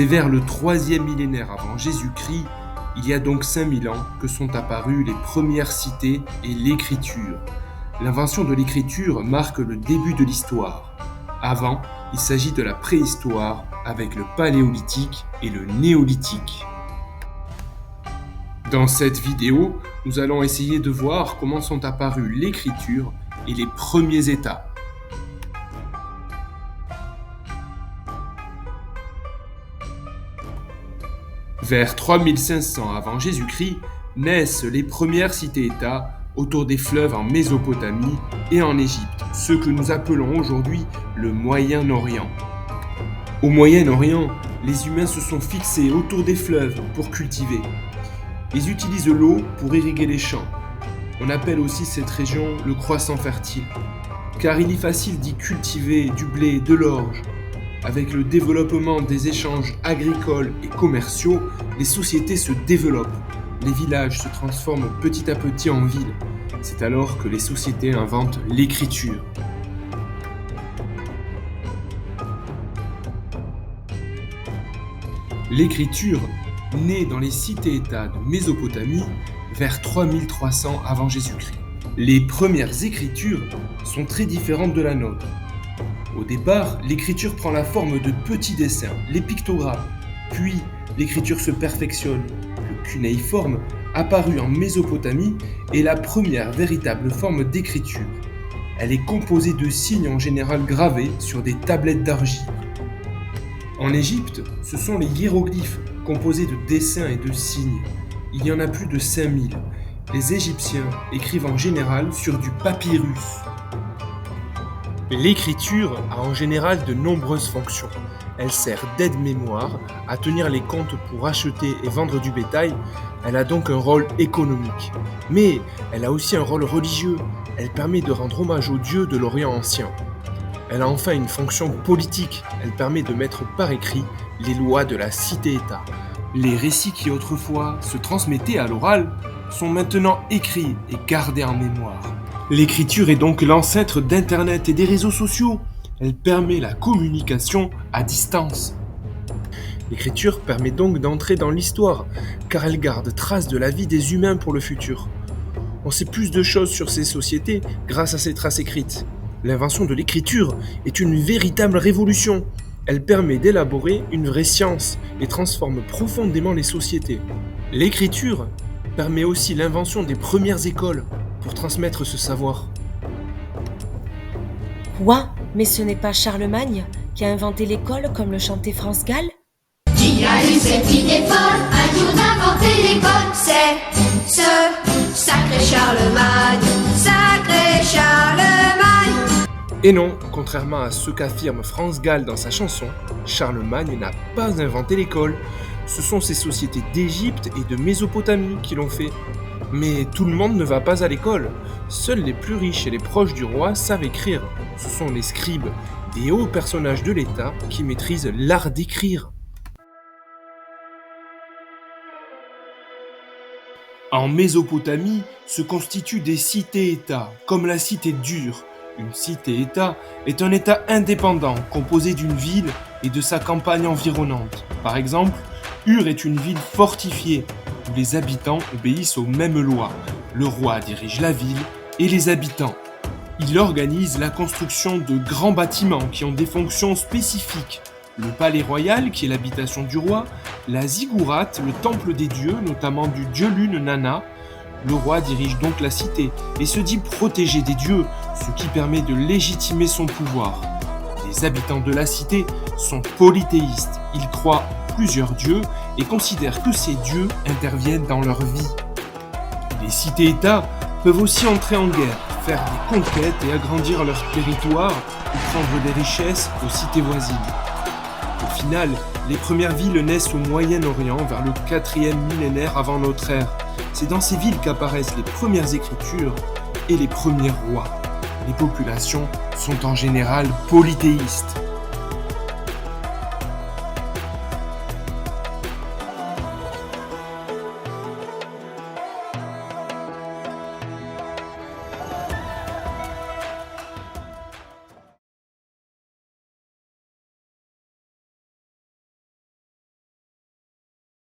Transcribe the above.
C'est vers le 3e millénaire avant Jésus-Christ, il y a donc 5000 ans, que sont apparues les premières cités et l'écriture. L'invention de l'écriture marque le début de l'histoire. Avant, il s'agit de la préhistoire avec le paléolithique et le néolithique. Dans cette vidéo, nous allons essayer de voir comment sont apparues l'écriture et les premiers États. Vers 3500 avant Jésus-Christ, naissent les premières cités-États autour des fleuves en Mésopotamie et en Égypte, ce que nous appelons aujourd'hui le Moyen-Orient. Au Moyen-Orient, les humains se sont fixés autour des fleuves pour cultiver. Ils utilisent l'eau pour irriguer les champs. On appelle aussi cette région le croissant fertile, car il est facile d'y cultiver du blé, de l'orge. Avec le développement des échanges agricoles et commerciaux, les sociétés se développent. Les villages se transforment petit à petit en villes. C'est alors que les sociétés inventent l'écriture. L'écriture naît dans les cités-États de Mésopotamie vers 3300 avant Jésus-Christ. Les premières écritures sont très différentes de la nôtre. Au départ, l'écriture prend la forme de petits dessins, les pictogrammes. Puis, l'écriture se perfectionne. Le cunéiforme, apparu en Mésopotamie, est la première véritable forme d'écriture. Elle est composée de signes en général gravés sur des tablettes d'argile. En Égypte, ce sont les hiéroglyphes, composés de dessins et de signes. Il y en a plus de 5000. Les Égyptiens écrivent en général sur du papyrus. L'écriture a en général de nombreuses fonctions. Elle sert d'aide-mémoire à tenir les comptes pour acheter et vendre du bétail. Elle a donc un rôle économique. Mais elle a aussi un rôle religieux. Elle permet de rendre hommage aux dieux de l'Orient ancien. Elle a enfin une fonction politique. Elle permet de mettre par écrit les lois de la cité-État. Les récits qui autrefois se transmettaient à l'oral sont maintenant écrits et gardés en mémoire. L'écriture est donc l'ancêtre d'Internet et des réseaux sociaux. Elle permet la communication à distance. L'écriture permet donc d'entrer dans l'histoire, car elle garde trace de la vie des humains pour le futur. On sait plus de choses sur ces sociétés grâce à ces traces écrites. L'invention de l'écriture est une véritable révolution. Elle permet d'élaborer une vraie science et transforme profondément les sociétés. L'écriture permet aussi l'invention des premières écoles pour transmettre ce savoir. Quoi ? Mais ce n'est pas Charlemagne qui a inventé l'école comme le chantait France Gall ? Qui a eu cette idée folle un jour d'inventer l'école? C'est ce sacré Charlemagne, sacré Charlemagne. Et non, contrairement à ce qu'affirme France Gall dans sa chanson, Charlemagne n'a pas inventé l'école. Ce sont ces sociétés d'Égypte et de Mésopotamie qui l'ont fait. Mais tout le monde ne va pas à l'école. Seuls les plus riches et les proches du roi savent écrire. Ce sont les scribes, des hauts personnages de l'État qui maîtrisent l'art d'écrire. En Mésopotamie se constituent des cités-États, comme la cité d'Ur. Une cité-État est un État indépendant composé d'une ville et de sa campagne environnante. Par exemple, Ur est une ville fortifiée où les habitants obéissent aux mêmes lois. Le roi dirige la ville et les habitants. Il organise la construction de grands bâtiments qui ont des fonctions spécifiques. Le palais royal, qui est l'habitation du roi, la ziggourate, le temple des dieux, notamment du dieu lune Nana. Le roi dirige donc la cité et se dit protégé des dieux, ce qui permet de légitimer son pouvoir. Les habitants de la cité sont polythéistes. Ils croient en plusieurs dieux et considèrent que ces dieux interviennent dans leur vie. Les cités-États peuvent aussi entrer en guerre, faire des conquêtes et agrandir leur territoire ou prendre des richesses aux cités voisines. Au final, les premières villes naissent au Moyen-Orient vers le 4e millénaire avant notre ère. C'est dans ces villes qu'apparaissent les premières écritures et les premiers rois. Les populations sont en général polythéistes.